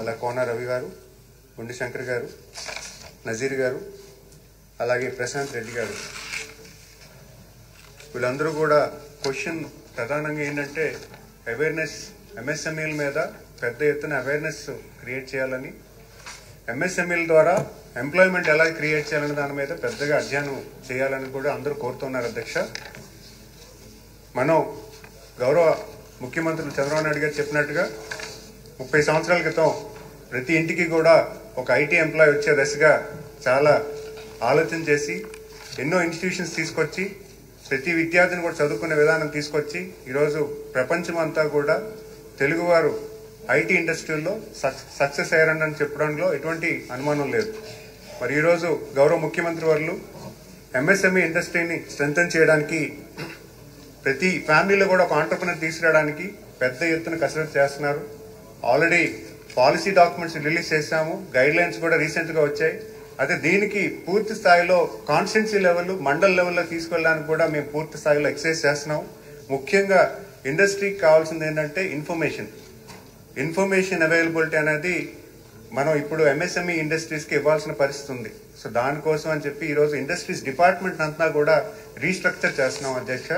అలా కోన రవి గారు, గుండి శంకర్ గారు, నజీర్ గారు, అలాగే ప్రశాంత్ రెడ్డి గారు, వీళ్ళందరూ కూడా క్వశ్చన్ ప్రధానంగా ఏంటంటే అవేర్నెస్ ఎంఎస్ఎంఈల మీద పెద్ద ఎత్తున అవేర్నెస్ క్రియేట్ చేయాలని, ఎంఎస్ఎంఈల ద్వారా ఎంప్లాయ్మెంట్ ఎలా క్రియేట్ చేయాలని దాని మీద పెద్దగా అధ్యయనం చేయాలని కూడా అందరూ కోరుతున్నారు అధ్యక్ష. మనం గౌరవ ముఖ్యమంత్రులు చంద్రబాబు నాయుడు గారు చెప్పినట్టుగా 30 సంవత్సరాల క్రితం ప్రతి ఇంటికి కూడా ఒక ఐటీ ఎంప్లాయ్ వచ్చే దశగా చాలా ఆలోచన చేసి ఎన్నో ఇన్స్టిట్యూషన్స్ తీసుకొచ్చి ప్రతి విద్యార్థిని కూడా చదువుకునే విధానం తీసుకొచ్చి ఈరోజు ప్రపంచం అంతా కూడా తెలుగువారు ఐటీ ఇండస్ట్రీలో సక్సెస్ అయ్యారని చెప్పడంలో ఎటువంటి అనుమానం లేదు. మరి ఈరోజు గౌరవ ముఖ్యమంత్రి వర్యులు ఎంఎస్ఎంఈ ఇండస్ట్రీని స్ట్రెంథెన్ చేయడానికి ప్రతి ఫ్యామిలీలో కూడా ఒక ఆంటర్ప్రెన్యూర్ తీసుకురావడానికి పెద్ద ఎత్తున కసరత్తు చేస్తున్నారు. ఆల్రెడీ పాలసీ డాక్యుమెంట్స్ రిలీజ్ చేశాము, గైడ్ లైన్స్ కూడా రీసెంట్గా వచ్చాయి. అయితే దీనికి పూర్తి స్థాయిలో కాన్స్టిట్యున్సీ లెవెల్, మండల్ లెవెల్లో తీసుకెళ్ళడానికి కూడా మేము పూర్తి స్థాయిలో ఎక్సర్సైజ్ చేస్తున్నాం. ముఖ్యంగా ఇండస్ట్రీకి కావాల్సింది ఏంటంటే ఇన్ఫర్మేషన్ అవైలబిలిటీ అనేది మనం ఇప్పుడు ఎంఎస్ఎంఈ ఇండస్ట్రీస్కి ఇవ్వాల్సిన పరిస్థితి ఉంది. సో దానికోసం అని చెప్పి ఈరోజు ఇండస్ట్రీస్ డిపార్ట్మెంట్ అంతా కూడా రీస్ట్రక్చర్ చేస్తున్నాం అధ్యక్ష.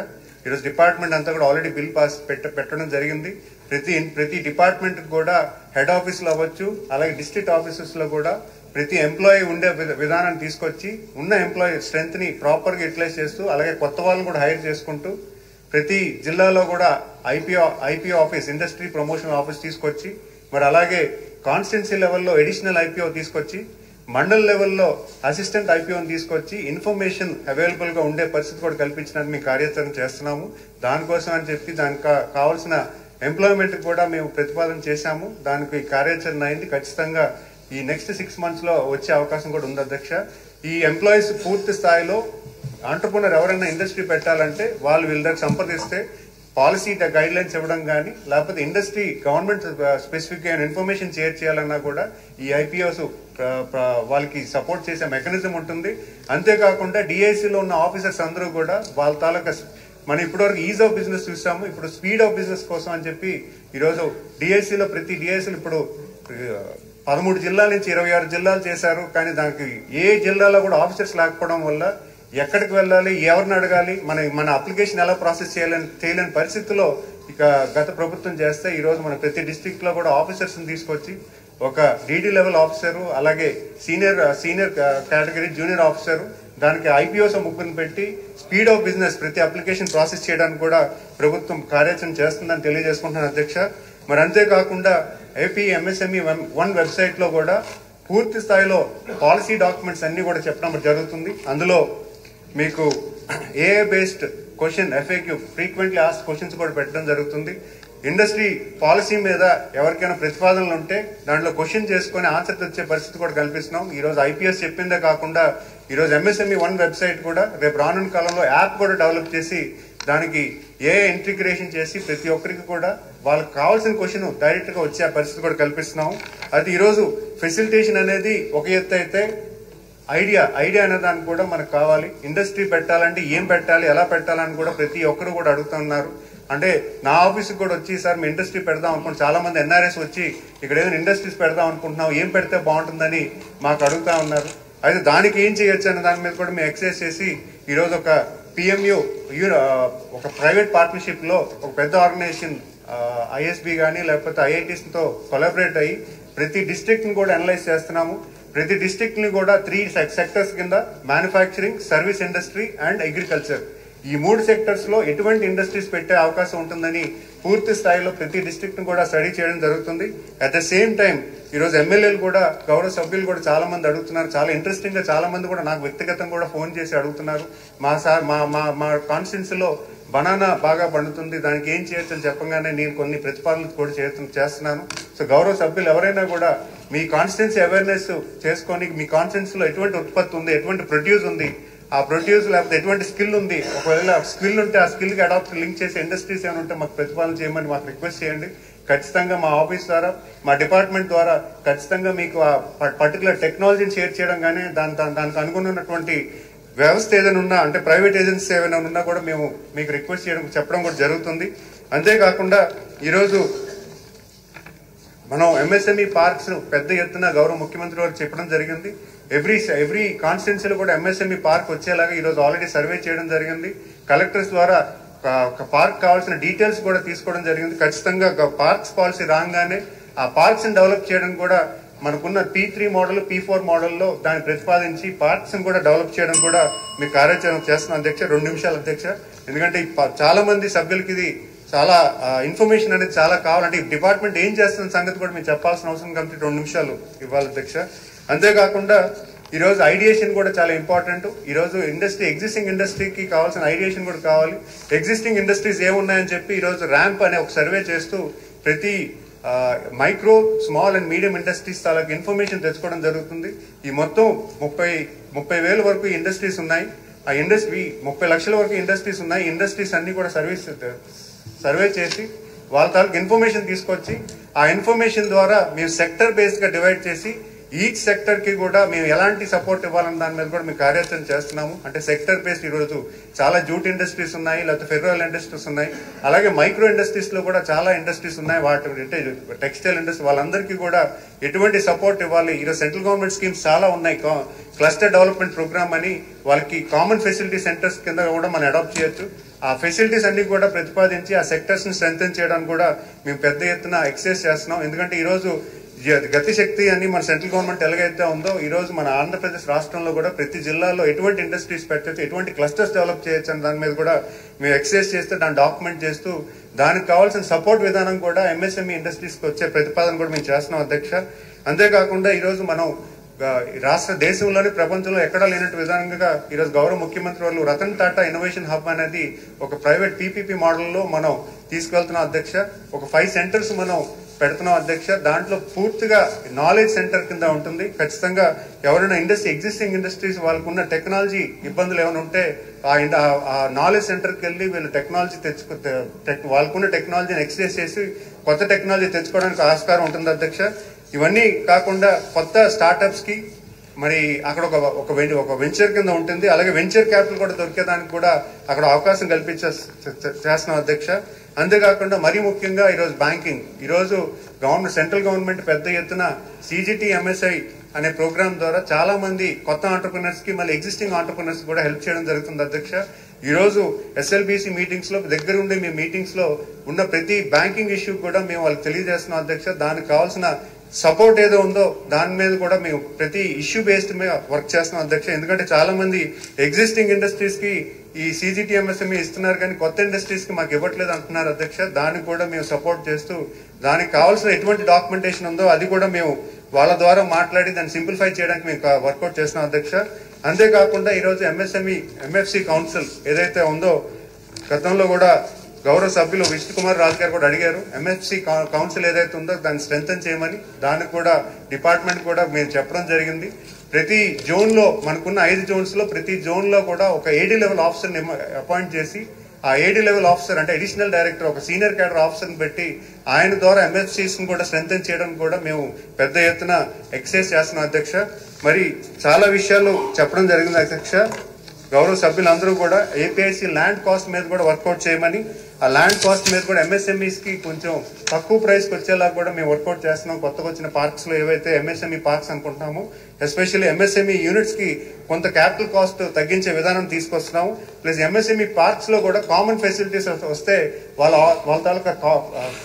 ఈరోజు డిపార్ట్మెంట్ అంతా కూడా ఆల్రెడీ బిల్ పాస్ పెట్టడం జరిగింది. ప్రతి డిపార్ట్మెంట్ కూడా హెడ్ ఆఫీసులో అవ్వచ్చు, అలాగే డిస్ట్రిక్ట్ ఆఫీసెస్లో కూడా ప్రతి ఎంప్లాయీ ఉండే విధానాన్ని తీసుకొచ్చి ఉన్న ఎంప్లాయీ స్ట్రెంత్ ని ప్రాపర్గా యూటిలైజ్ చేస్తూ, అలాగే కొత్త వాళ్ళని కూడా హైర్ చేసుకుంటూ ప్రతి జిల్లాలో కూడా IPO office, industry promotion office తీసుకొచ్చి, మరి అలాగే కాన్స్టిట్యున్సీ లెవెల్లో అడిషనల్ ఐపీఓ తీసుకొచ్చి, మండల్ లెవెల్లో అసిస్టెంట్ ఐపీఓని తీసుకొచ్చి ఇన్ఫర్మేషన్ అవైలబుల్ గా ఉండే పరిస్థితి కూడా కల్పించడానికి మేము కార్యాచరణ చేస్తున్నాము. దానికోసం అని చెప్పి దానికి కావాల్సిన ఎంప్లాయ్మెంట్ కూడా మేము ప్రతిపాదన చేశాము. దానికి కార్యాచరణ అయింది. ఖచ్చితంగా ఈ నెక్స్ట్ 6 months లో వచ్చే అవకాశం కూడా ఉంది అధ్యక్ష. ఈ ఎంప్లాయీస్ పూర్తి స్థాయిలో ఆంటర్ప్రెన్యూర్ ఎవరైనా ఇండస్ట్రీ పెట్టాలంటే వాళ్ళు వీళ్ళ దగ్గర సంప్రదిస్తే పాలసీ గైడ్ లైన్స్ ఇవ్వడం కానీ, లేకపోతే ఇండస్ట్రీ గవర్నమెంట్ స్పెసిఫిక్ గా ఇన్ఫర్మేషన్ షేర్ చేయాలన్నా కూడా ఈ ఐపీఓస్ వాళ్ళకి సపోర్ట్ చేసే మెకానిజం ఉంటుంది. అంతేకాకుండా డిఐసిలో ఉన్న ఆఫీసర్స్ అందరూ కూడా వాళ్ళ తాలూకా మనం ఇప్పటివరకు ఈజ్ ఆఫ్ బిజినెస్ చూసాము, ఇప్పుడు స్పీడ్ ఆఫ్ బిజినెస్ కోసం అని చెప్పి ఈరోజు డిఐసిలో ప్రతి డిఐసిలో ఇప్పుడు 13 జిల్లాల నుంచి 26 జిల్లాలు చేశారు. కానీ దానికి ఏ జిల్లాలో కూడా ఆఫీసర్స్ లేకపోవడం వల్ల ఎక్కడికి వెళ్ళాలి, ఎవరిని అడగాలి, మన అప్లికేషన్ ఎలా ప్రాసెస్ చేయలేని పరిస్థితిలో ఇక గత ప్రభుత్వం చేస్తే ఈరోజు మన ప్రతి డిస్ట్రిక్ట్ లో కూడా ఆఫీసర్స్ తీసుకొచ్చి ఒక డీడీ లెవెల్ ఆఫీసరు, అలాగే సీనియర్ కేటగిరీ జూనియర్ ఆఫీసరు, దానికి ఐపీఓస్ ముగ్గురిని పెట్టి స్పీడ్ ఆఫ్ బిజినెస్ ప్రతి అప్లికేషన్ ప్రాసెస్ చేయడానికి కూడా ప్రభుత్వం కార్యాచరణ చేస్తుందని తెలియజేసుకుంటున్నాను అధ్యక్ష. మరి అంతేకాకుండా ఏపీ ఎంఎస్ఎంఈ 1 వెబ్సైట్ లో కూడా పూర్తి స్థాయిలో పాలసీ డాక్యుమెంట్స్ అన్ని కూడా చెప్పడం జరుగుతుంది. అందులో మీకు AI based question FAQ frequently asked questions కూడా పెట్టడం జరుగుతుంది. ఇండస్ట్రీ పాలసీ మీద ఎవరికైనా ప్రతిపాదనలు ఉంటే దాంట్లో క్వశ్చన్ చేసుకుని ఆన్సర్ తెచ్చే పరిస్థితి కూడా కల్పిస్తున్నాం. ఈ రోజు ఐపీఎస్ చెప్పిందే కాకుండా ఈరోజు ఎంఎస్ఎంఈ 1 వెబ్సైట్ కూడా రేపు రానున్న కాలంలో యాప్ కూడా డెవలప్ చేసి దానికి ఏఐ ఇంటిగ్రేషన్ చేసి ప్రతి ఒక్కరికి కూడా వాళ్ళకి కావాల్సిన క్వశ్చన్ డైరెక్ట్ గా వచ్చే పరిస్థితి కూడా కల్పిస్తున్నాము. అది ఈరోజు ఫెసిలిటేషన్ అనేది ఒక ఎత్తు అయితే ఐడియా అనే దానికి కూడా మనకు కావాలి. ఇండస్ట్రీ పెట్టాలంటే ఏం పెట్టాలి, ఎలా పెట్టాలని కూడా ప్రతి ఒక్కరు కూడా అడుగుతున్నారు. అంటే నా ఆఫీస్కి కూడా వచ్చి సార్ మేము ఇండస్ట్రీ పెడదాం అనుకుంటున్నాం, చాలా మంది ఎన్ఆర్ఎస్ వచ్చి ఇక్కడ ఏదైనా ఇండస్ట్రీస్ పెడదాం అనుకుంటున్నాం, ఏం పెడితే బాగుంటుందని మాకు అడుగుతా ఉన్నారు. అయితే దానికి ఏం చేయొచ్చు అనే దాని మీద కూడా మేము ఎక్సర్సైజ్ చేసి ఈరోజు ఒక పిఎంయు ఒక ప్రైవేట్ పార్ట్నర్షిప్ లో ఒక పెద్ద ఆర్గనైజేషన్ ఐఎస్బి కానీ లేకపోతే ఐఐటీస్ తో కొలాబరేట్ అయ్యి ప్రతి డిస్ట్రిక్ట్ ని కూడా అనలైజ్ చేస్తున్నాము. ప్రతి డిస్ట్రిక్ట్ ని కూడా 3 సెక్టర్స్ కింద manufacturing, service industry and agriculture, ఈ 3 సెక్టర్స్ లో ఎటువంటి ఇండస్ట్రీస్ పెట్టే అవకాశం ఉంటుందని పూర్తి స్థాయిలో ప్రతి డిస్ట్రిక్ట్ ని కూడా స్టడీ చేయడం జరుగుతుంది. అట్ ద సేమ్ టైం ఈరోజు ఎమ్మెల్యేలు కూడా, గౌరవ సభ్యులు కూడా చాలా మంది అడుగుతున్నారు. చాలా ఇంట్రెస్టింగ్ గా చాలా మంది కూడా నాకు వ్యక్తిగతంగా కూడా ఫోన్ చేసి అడుగుతున్నారు. మా కాన్స్టిట్యున్సీలో బనానా బాగా పండుతుంది, దానికి ఏం చేయొచ్చు అని చెప్పగానే నేను కొన్ని ప్రతిపాదనలు కూడా చేస్తున్నాను. సో గౌరవ సభ్యులు ఎవరైనా కూడా మీ కాన్స్టిట్యున్సీ అవేర్నెస్ చేసుకొని మీ కాన్స్టిట్యున్సీలో ఎటువంటి ఉత్పత్తి ఉంది, ఎటువంటి ప్రొడ్యూస్ ఉంది, ఆ ప్రొడ్యూస్ లేకపోతే ఎటువంటి స్కిల్ ఉంది, ఒకవేళ స్కిల్ ఉంటే ఆ స్కిల్ కి అడాప్ట్ లింక్ చేసే ఇండస్ట్రీస్ ఏమైనా ఉంటే మాకు ప్రతిపాదన చేయమని మాకు రిక్వెస్ట్ చేయండి. ఖచ్చితంగా మా ఆఫీస్ ద్వారా, మా డిపార్ట్మెంట్ ద్వారా ఖచ్చితంగా మీకు ఆ పర్టికులర్ టెక్నాలజీని షేర్ చేయడం కానీ దానికి అనుకున్నటువంటి వ్యవస్థ ఏదైనా ఉన్నా, అంటే ప్రైవేట్ ఏజెన్సీస్ ఏమైనా ఉన్నా కూడా మేము మీకు రిక్వెస్ట్ చెప్పడం కూడా జరుగుతుంది. అంతేకాకుండా ఈరోజు మనం ఎంఎస్ఎంఈ పార్క్స్ పెద్ద ఎత్తున గౌరవ ముఖ్యమంత్రి వారు చెప్పడం జరిగింది. ఎవ్రీ కాన్స్టిట్యున్సీలో కూడా ఎంఎస్ఎంఈ పార్క్ వచ్చేలాగా ఈరోజు ఆల్రెడీ సర్వే చేయడం జరిగింది. కలెక్టర్స్ ద్వారా ఒక పార్క్ కావాల్సిన డీటెయిల్స్ కూడా తీసుకోవడం జరిగింది. ఖచ్చితంగా పార్క్స్ పాలసీ రాగానే ఆ పార్క్స్ ని డెవలప్ చేయడం కూడా మనకున్న P3 మోడల్ P4 మోడల్లో దాన్ని ప్రతిపాదించి పార్క్స్ ని కూడా డెవలప్ చేయడం కూడా మీ కార్యాచరణ చేస్తున్నాం అధ్యక్ష. 2 నిమిషాలు అధ్యక్ష, ఎందుకంటే చాలా మంది సభ్యులకి ఇది చాలా ఇన్ఫర్మేషన్ అనేది చాలా కావాలంటే డిపార్ట్మెంట్ ఏం చేస్తున్న సంగతి కూడా మీరు చెప్పాల్సిన అవసరం కాబట్టి 2 నిమిషాలు ఇవ్వాలి అధ్యక్ష. అంతేకాకుండా ఈరోజు ఐడియేషన్ కూడా చాలా ఇంపార్టెంట్. ఈరోజు ఎగ్జిస్టింగ్ ఇండస్ట్రీకి కావాల్సిన ఐడియేషన్ కూడా కావాలి. ఎగ్జిస్టింగ్ ఇండస్ట్రీస్ ఏమున్నాయని చెప్పి ఈరోజు ర్యాంప్ అనే ఒక సర్వే చేస్తూ ప్రతి micro small and medium industries తాలూకు ఇన్ఫర్మేషన్ తెచ్చుకోవడం జరుగుతుంది. ఈ మొత్తం 30,000 వరకు ఇండస్ట్రీస్ ఉన్నాయి. ఆ ఇండస్ట్రీ 30 లక్షల వరకు ఇండస్ట్రీస్ ఉన్నాయి. ఇండస్ట్రీస్ అన్ని కూడా సర్వే చేసి వాళ్ళ తాలూకు ఇన్ఫర్మేషన్ తీసుకొచ్చి ఆ ఇన్ఫర్మేషన్ ద్వారా మేము సెక్టర్ బేస్డ్ గా డివైడ్ చేసి ఈచ్ సెక్టర్ కి కూడా మేము ఎలాంటి సపోర్ట్ ఇవ్వాలన్న దాని మీద కూడా మేము కార్యాచరణ చేస్తున్నాము. అంటే సెక్టర్ బేస్డ్ ఈరోజు చాలా జూట్ ఇండస్ట్రీస్ ఉన్నాయి, లేకపోతే ఫెర్రల్ ఇండస్ట్రీస్ ఉన్నాయి, అలాగే మైక్రో ఇండస్ట్రీస్ లో కూడా చాలా ఇండస్ట్రీస్ ఉన్నాయి. వాటి అంటే టెక్స్టైల్ ఇండస్ట్రీ వాళ్ళందరికీ కూడా ఎటువంటి సపోర్ట్ ఇవ్వాలి. ఈరోజు సెంట్రల్ గవర్నమెంట్ స్కీమ్స్ చాలా ఉన్నాయి. క్లస్టర్ డెవలప్మెంట్ ప్రోగ్రామ్ అని వాళ్ళకి కామన్ ఫెసిలిటీ సెంటర్స్ కింద కూడా మనం అడాప్ట్ చేయొచ్చు. ఆ ఫెసిలిటీస్ అన్ని కూడా ప్రతిపాదించి ఆ సెక్టర్స్ ని స్ట్రెంథెన్ చేయడానికి కూడా మేము పెద్ద ఎత్తున ఎక్సర్సైజ్ చేస్తున్నాం. ఎందుకంటే ఈరోజు గతిశక్తి అని మన సెంట్రల్ గవర్నమెంట్ ఎలాగైతే ఉందో ఈ రోజు మన ఆంధ్రప్రదేశ్ రాష్ట్రంలో కూడా ప్రతి జిల్లాలో ఎటువంటి ఇండస్ట్రీస్ పెట్టచ్చు, ఎటువంటి క్లస్టర్స్ డెవలప్ చేయొచ్చు అని దాని మీద కూడా మేము ఎక్సర్సైజ్ చేస్తే దాన్ని డాక్యుమెంట్ చేస్తూ దానికి కావాల్సిన సపోర్ట్ విధానం కూడా ఎంఎస్ఎంఈ ఇండస్ట్రీస్కి వచ్చే ప్రతిపాదన కూడా మేము చేస్తున్నాం అధ్యక్ష. అంతేకాకుండా ఈరోజు మనం రాష్ట్ర దేశంలోని ప్రపంచంలో ఎక్కడా లేనట్టు విధానంగా ఈరోజు గౌరవ ముఖ్యమంత్రి వాళ్ళు రతన్ టాటా ఇన్నోవేషన్ హబ్ అనేది ఒక ప్రైవేట్ PPP మోడల్లో మనం తీసుకెళ్తున్నాం అధ్యక్ష. ఒక 5 సెంటర్స్ మనం పెడుతున్నాం అధ్యక్ష. దాంట్లో పూర్తిగా నాలెడ్జ్ సెంటర్ కింద ఉంటుంది. ఖచ్చితంగా ఎవరైనా ఎగ్జిస్టింగ్ ఇండస్ట్రీస్ వాళ్ళకున్న టెక్నాలజీ ఇబ్బందులు ఏమైనా ఉంటే ఆ నాలెడ్జ్ సెంటర్కి వెళ్ళి వీళ్ళు టెక్నాలజీ వాళ్ళకున్న టెక్నాలజీని ఎక్స్ప్రెస్ చేసి కొత్త టెక్నాలజీ తెచ్చుకోవడానికి ఆస్కారం ఉంటుంది అధ్యక్ష. ఇవన్నీ కాకుండా కొత్త స్టార్టప్స్ కి మరి అక్కడ ఒక వెంచర్ కింద ఉంటుంది. అలాగే వెంచర్ క్యాపిటల్ కూడా దొరికేదానికి కూడా అక్కడ అవకాశం చేస్తున్నాం అధ్యక్ష. అంతేకాకుండా మరీ ముఖ్యంగా ఈరోజు బ్యాంకింగ్, ఈరోజు సెంట్రల్ గవర్నమెంట్ పెద్ద ఎత్తున CGTMSI అనే ప్రోగ్రామ్ ద్వారా చాలా మంది కొత్త ఆంటర్ప్రినర్స్ కి మళ్ళీ ఎగ్జిస్టింగ్ ఆంటర్ప్రినర్స్ కూడా హెల్ప్ చేయడం జరుగుతుంది అధ్యక్ష. ఈ రోజు SLBC మీటింగ్స్ లో దగ్గరుండి మీ మీటింగ్స్ లో ఉన్న ప్రతి బ్యాంకింగ్ ఇష్యూ కూడా మేము వాళ్ళకి తెలియజేస్తున్నాం అధ్యక్ష. దానికి కావాల్సిన సపోర్ట్ ఏదో ఉందో దాని మీద కూడా మేము ప్రతి ఇష్యూ బేస్డ్ మీద వర్క్ చేస్తున్నాం అధ్యక్ష. ఎందుకంటే చాలా మంది ఎగ్జిస్టింగ్ ఇండస్ట్రీస్ కి ఈ CGTMSI ఇస్తున్నారు కానీ కొత్త ఇండస్ట్రీస్ కి మాకు ఇవ్వట్లేదు అంటున్నారు అధ్యక్ష. దానికి కూడా మేము సపోర్ట్ చేస్తూ దానికి కావాల్సిన ఎటువంటి డాక్యుమెంటేషన్ ఉందో అది కూడా మేము వాళ్ళ ద్వారా మాట్లాడి దాన్ని సింప్లిఫై చేయడానికి మేము వర్కౌట్ చేస్తున్నాం అధ్యక్ష. అంతేకాకుండా ఈరోజు MFC కౌన్సిల్ ఏదైతే ఉందో గతంలో కూడా గౌరవ సభ్యులు విష్ణు కుమార్ రాజు గారు కూడా అడిగారు. MFC కౌన్సిల్ ఏదైతే ఉందో దాన్ని స్ట్రెంథెన్ చేయమని దానికి కూడా డిపార్ట్మెంట్ కూడా మేము చెప్పడం జరిగింది. ప్రతి జోన్ లో మనకున్న 5 జోన్స్ లో ప్రతి జోన్ లో కూడా ఒక AD లెవెల్ ఆఫీసర్ ని అపాయింట్ చేసి ఆ AD లెవెల్ ఆఫీసర్ అంటే అడిషనల్ డైరెక్టర్ ఒక సీనియర్ క్యాడర్ ఆఫీసర్ ని పెట్టి ఆయన ద్వారా MFCs ని కూడా స్ట్రెంథెన్ చేయడం కూడా మేము పెద్ద ఎత్తున ఎక్సర్సైజ్ చేస్తున్నాం అధ్యక్ష. మరి చాలా విషయాలు చెప్పడం జరిగింది అధ్యక్ష. గౌరవ సభ్యులందరూ కూడా APIC ల్యాండ్ కాస్ట్ మీద కూడా వర్కౌట్ చేయమని, ఆ ల్యాండ్ కాస్ట్ మీద కూడా MSMEs కి కొంచెం తక్కువ ప్రైస్ కి వచ్చేలా కూడా మేము వర్కౌట్ చేస్తున్నాం. కొత్తగా వచ్చిన పార్క్స్ లో ఏవైతే MSME పార్క్స్ అనుకుంటున్నామో ఎస్పెషల్లీ MSME యూనిట్స్ కి కొంత క్యాపిటల్ కాస్ట్ తగ్గించే విధానం తీసుకొస్తున్నాము. ప్లస్ MSME పార్క్స్ లో కూడా కామన్ ఫెసిలిటీస్ వస్తే వాళ్ళ తాలూకా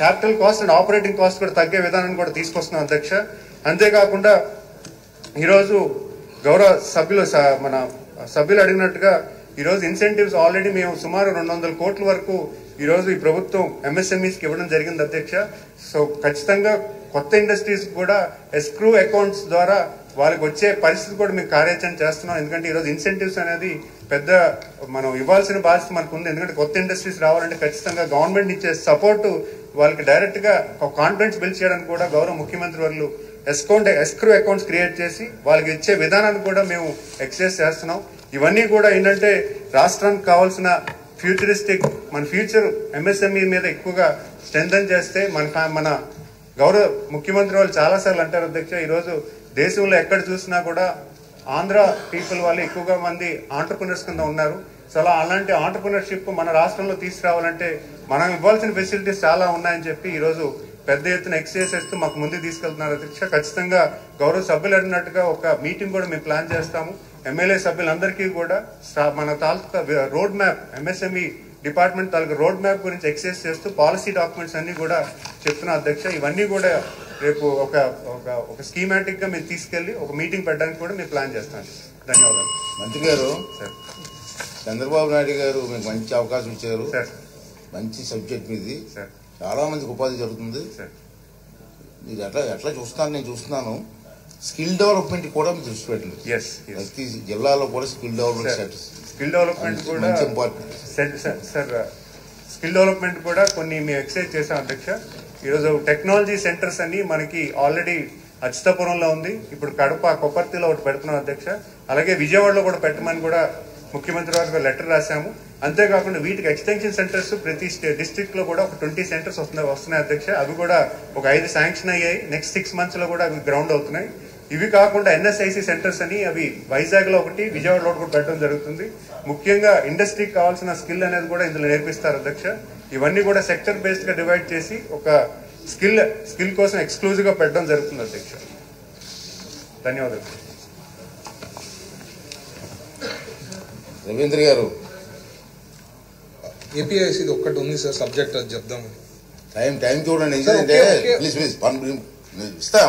capital cost and operating cost కూడా తగ్గే విధానం కూడా తీసుకొస్తున్నాం అధ్యక్ష. అంతేకాకుండా ఈరోజు గౌరవ సభ్యులు అడిగినట్టుగా ఈరోజు ఇన్సెంటివ్స్ ఆల్రెడీ మేము సుమారు 200 కోట్ల వరకు ఈరోజు ఈ ప్రభుత్వం MSMEs కి ఇవ్వడం జరిగింది అధ్యక్ష. సో ఖచ్చితంగా కొత్త ఇండస్ట్రీస్ కూడా ఎస్క్రూ అకౌంట్స్ ద్వారా వాళ్ళకి వచ్చే పరిస్థితి కూడా మేము కార్యాచరణ చేస్తున్నాం. ఎందుకంటే ఈరోజు ఇన్సెంటివ్స్ అనేది పెద్ద మనం ఇవ్వాల్సిన బాధ్యత మనకు ఉంది. ఎందుకంటే కొత్త ఇండస్ట్రీస్ రావాలంటే ఖచ్చితంగా గవర్నమెంట్ ఇచ్చే సపోర్టు వాళ్ళకి డైరెక్ట్ గా కాన్ఫిడెన్స్ బిల్డ్ చేయడానికి కూడా గౌరవ ముఖ్యమంత్రి వాళ్ళు ఎస్క్రూ అకౌంట్స్ క్రియేట్ చేసి వాళ్ళకి ఇచ్చే విధానాన్ని కూడా మేము ఎక్సర్సైజ్ చేస్తున్నాం. ఇవన్నీ కూడా ఏంటంటే రాష్ట్రానికి కావాల్సిన ఫ్యూచరిస్టిక్ మన ఫ్యూచర్ MSME మీద ఎక్కువగా స్ట్రెంథెన్ చేస్తే మన గౌరవ ముఖ్యమంత్రి వాళ్ళు చాలాసార్లు అంటారు అధ్యక్ష, ఈరోజు దేశంలో ఎక్కడ చూసినా కూడా ఆంధ్ర పీపుల్ వాళ్ళు ఎక్కువగా మంది ఆంటర్ప్రినర్స్ కింద ఉన్నారు. సో అలాంటి ఆంటర్ప్రినర్షిప్ మన రాష్ట్రంలో తీసుకురావాలంటే మనం ఇవ్వాల్సిన ఫెసిలిటీస్ చాలా ఉన్నాయని చెప్పి ఈరోజు పెద్ద ఎత్తున ఎక్సైజ్ చేస్తూ మాకు ముందుకు తీసుకెళ్తున్నారు అధ్యక్ష. ఖచ్చితంగా గౌరవ సభ్యులు అడిగినట్టుగా ఒక మీటింగ్ కూడా మేము ప్లాన్ చేస్తాము. ఎమ్మెల్యే సభ్యులందరికీ కూడా మన తాలూకా రోడ్ మ్యాప్, ఎంఎస్ఎంఈ డిపార్ట్మెంట్ తాలూకా రోడ్ మ్యాప్ గురించి ఎక్సైజ్ చేస్తూ పాలసీ డాక్యుమెంట్స్ అన్ని కూడా చెప్తున్నా అధ్యక్ష. ఇవన్నీ కూడా రేపు ఒక స్కీమాటిక్ గా మేము తీసుకెళ్లి ఒక మీటింగ్ పెట్టడానికి కూడా మేము ప్లాన్ చేస్తాం. ధన్యవాదాలు. మంత్రి గారు, సార్ చంద్రబాబు నాయుడు గారు మీకు మంచి అవకాశం ఇచ్చారు. సార్ మంచి సబ్జెక్ట్ మీది. సార్ చాలా మందికి ఉపాధి జరుగుతుంది. సార్ మీరు ఎట్లా చూస్తున్నాను, నేను చూస్తున్నాను. స్కిల్ డెవలప్మెంట్ కూడా మీరు దృష్టి పెట్టండి. ప్రతి జిల్లాలో కూడా స్కిల్ డెవలప్మెంట్ కూడా ఇంపార్టెంట్. సార్ స్కిల్ డెవలప్మెంట్ కూడా కొన్ని మేము ఎక్సైజ్ చేసాం అధ్యక్ష. ఈరోజు టెక్నాలజీ సెంటర్స్ అని మనకి ఆల్రెడీ అచ్యుతాపురంలో ఉంది, ఇప్పుడు కడప కొప్పర్తిలో ఒకటి పెడుతున్నాం అధ్యక్ష. అలాగే విజయవాడలో కూడా పెట్టమని కూడా ముఖ్యమంత్రి వారికి లెటర్ రాశాము. అంతేకాకుండా వీటికి ఎక్స్టెన్షన్ సెంటర్స్ ప్రతి డిస్ట్రిక్ట్ లో కూడా ఒక 20 సెంటర్స్ వస్తున్నాయి అధ్యక్ష. అవి కూడా ఒక 5 శాంక్షన్ అయ్యాయి. నెక్స్ట్ 6 months లో కూడా అవి గ్రౌండ్ అవుతున్నాయి. ఇవి కాకుండా ఎన్ఎస్ఐసి సెంటర్స్ అని అవి వైజాగ్ లో ఒకటి, విజయవాడలో ఒకటి పెట్టడం జరుగుతుంది. ముఖ్యంగా ఇండస్ట్రీకి కావాల్సిన స్కిల్ అనేది కూడా ఇందులో నేర్పిస్తారు అధ్యక్ష. ఇవన్నీ కూడా సెక్టర్ బేస్డ్ గా డివైడ్ చేసి ఒక స్కిల్ కోసం ఎక్స్క్లూజివ్ గా పెట్టడం జరుగుతుంది అధ్యక్ష. ధన్యవాదాలు. రవీంద్ర గారు, ఏపీఐసి ఒక్కటి ఉంది సార్ సబ్జెక్ట్, అది చెప్దామని. టైం చూడండి. ప్లీజ్ ఇస్తా